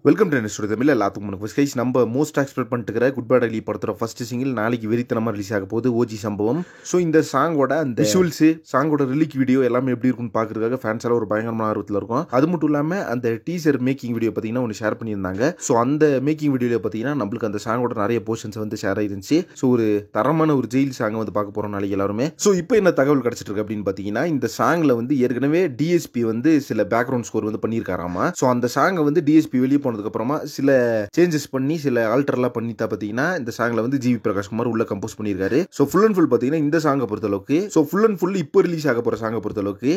Welcome to என்னோட தமிழ் எல்லாத்துக்கும் முன்னாடி கைஸ் நம்ம மோஸ்ட் எக்ஸ்பெக்ட் பண்ணிட்டு குட் பேட் அலி படத்தோட ஃபர்ஸ்ட் சிங்கிள் நாளைக்கு வெறித்தனமாக ரிலீஸ் ஆக போகுது ஓஜி சம்பவம். ஸோ இந்த சாங்கோட அந்த விஷுவல்ஸ் சாங்கோட ரிலீக் வீடியோ எல்லாமே எப்படி இருக்குன்னு பார்க்கறதுக்காக ஃபேன்ஸ் எல்லாம் ஒரு பயங்கரமான ஆர்வத்தில் இருக்கும். அது மட்டும் இல்லாமல் அந்த டீசர் மேக்கிங் வீடியோ பார்த்தீங்கன்னா ஒன்று ஷேர் பண்ணியிருந்தாங்க. ஸோ அந்த மேக்கிங் வீடியோவில் பார்த்தீங்கன்னா நம்மளுக்கு அந்த சாங்கோட நிறைய போர்ஷன்ஸ் வந்து ஷேர் ஆயிருந்துச்சு. ஸோ ஒரு தரமான ஒரு ஜெயில் சாங்கை வந்து பார்க்க போகிறோம் நாளைக்கு எல்லாருமே. ஸோ இப்போ என்ன தகவல் கிடச்சிட்டு இருக்கு அப்படின்னு பார்த்தீங்கன்னா இந்த சாங்கில் வந்து ஏற்கனவே டிஎஸ்பி வந்து சில பேக்ரவுண்ட் ஸ்கோர் வந்து பண்ணியிருக்காராமா. ஸோ அந்த சாங்கை வந்து டிஎஸ்பி வெளியே போனதுக்கு அப்புறமா சில சேஞ்சஸ் பண்ணி சில ஆல்டர்லாம் பண்ணி தான் பார்த்தீங்கன்னா இந்த சாங்ல வந்து ஜிவி பிரகாஷ் குமார் உள்ள கம்போஸ் பண்ணியிருக்காரு. ஸோ ஃபுல் அண்ட் ஃபுல் பார்த்தீங்கன்னா இந்த சாங்கை பொறுத்தளவுக்கு ஃபுல் அண்ட் ஃபுல் இப்போ ரிலீஸ் ஆக போகிற சாங்கை பொறுத்தளவுக்கு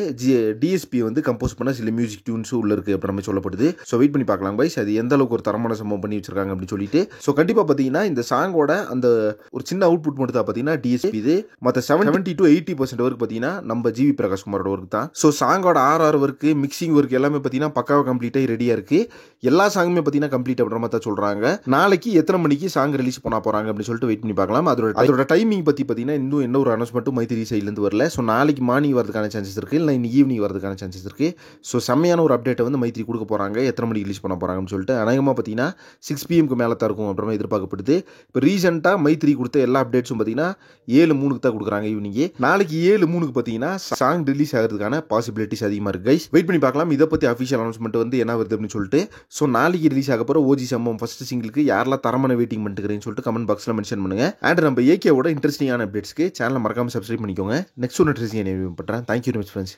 டிஎஸ்பி வந்து கம்போஸ் பண்ண சில மியூசிக் டியூன்ஸும் உள்ள இருக்கு அப்படின்னு சொல்லப்படுது. ஸோ வெயிட் பண்ணி பார்க்கலாம் பைஸ் அது எந்த அளவுக்கு ஒரு தரமான சம்பவம் பண்ணி வச்சிருக்காங்க அப்படின்னு சொல்லிட்டு. ஸோ கண்டிப்பாக பார்த்தீங்கன்னா இந்த சாங்கோட அந்த ஒரு சின்ன அவுட்புட் மட்டும் தான் பார்த்தீங்கன்னா டிஎஸ்பி இது மற்ற 70 to 80% வரைக்கும் பார்த்தீங்கன்னா நம்ம ஜிவி பிரகாஷ் குமாரோட ஒர்க் தான். ஸோ சாங்கோட ஆர்ஆர் ஒர்க்கு மிக்சிங் ஒர்க் எல்லாமே பார்த்தீங்கன்னா பக்காவாக கம்ப்ளீட்டாக ரெடியாக இருக்கு. எல்லா சாங்குமே பார்த்தீங்கன்னா கம்ப்ளீட் அப்படின்ற மாதிரி தான் சொல்றாங்க. நாளைக்கு எத்தனை மணிக்கு சாங் ரிலீஸ் பண்ண போறாங்க அப்படின்னு சொல்லிட்டு வெயிட் பண்ணி பார்க்கலாம். அதோட டைமிங் பத்தி பார்த்தீங்கன்னா இன்னும் என்ன ஒரு அனௌன்ஸ்மெண்ட்டும் மைத்திரி சைட்லேருந்து வரல. ஸோ நாளைக்கு மார்னிங் வரதுக்கான சான்சஸ் இருக்கு, இல்லை இன்னைக்கு ஈவினிங் வரதுக்கான சான்சஸ் இருக்கு. ஸோ செம்மையான ஒரு அப்டேட்டை வந்து மைத்திரி கொடுக்க போறாங்க எத்தனை மணிக்கு ரிலீஸ் பண்ண போறாங்கன்னு சொல்லிட்டு. அநேகமாக பார்த்தீங்கன்னா 6 PM மேலே தான் இருக்கும் அப்புறமா எதிர்பார்க்கப்படுது. இப்போ ரீசெண்டாக மைத்திரி கொடுத்த எல்லா அப்டேட்ஸும் பார்த்தீங்கன்னா 7:03 தான் கொடுக்குறாங்க ஈவினிங். நாளைக்கு 7:03 பார்த்தீங்கன்னா சாங் ரிலீஸ் ஆகிறதுக்கான பாசிபிலிட்டிஸ் அதிகமாக இருக்கு கைஸ். வெயிட் பண்ணி பார்க்கலாம் இதை பற்றி அஃபிஷியல் அனௌன்ஸ்மெண்ட் வந்து என்ன வருது அப்படின்னு சொல்லிட்டு. ஸோ நாளைக்கு ரிலீஸ் ஆக போகிற ஓஜி சம்பவம் ஃபர்ஸ்ட் சிங்கிளுக்கு யாரெல்லாம் தரமான வெயிட்டிங் பண்ணிட்டுக்கிறேன்னு சொல்லிட்டு கமெண்ட் பாக்ஸில் மென்ஷன் பண்ணுங்க. அண்ட் நம்ம ஏகேவோட இன்ட்ரெஸ்டிங்கான அப்டேட்ஸ்க்கு சேனலை மறக்காம சப்ஸ்கிரைப் பண்ணிக்கோங்க. நெக்ஸ்ட் ஒன்று இன்ட்ரெஸ்டிங் பண்ணுறேன். Thank you very much friends.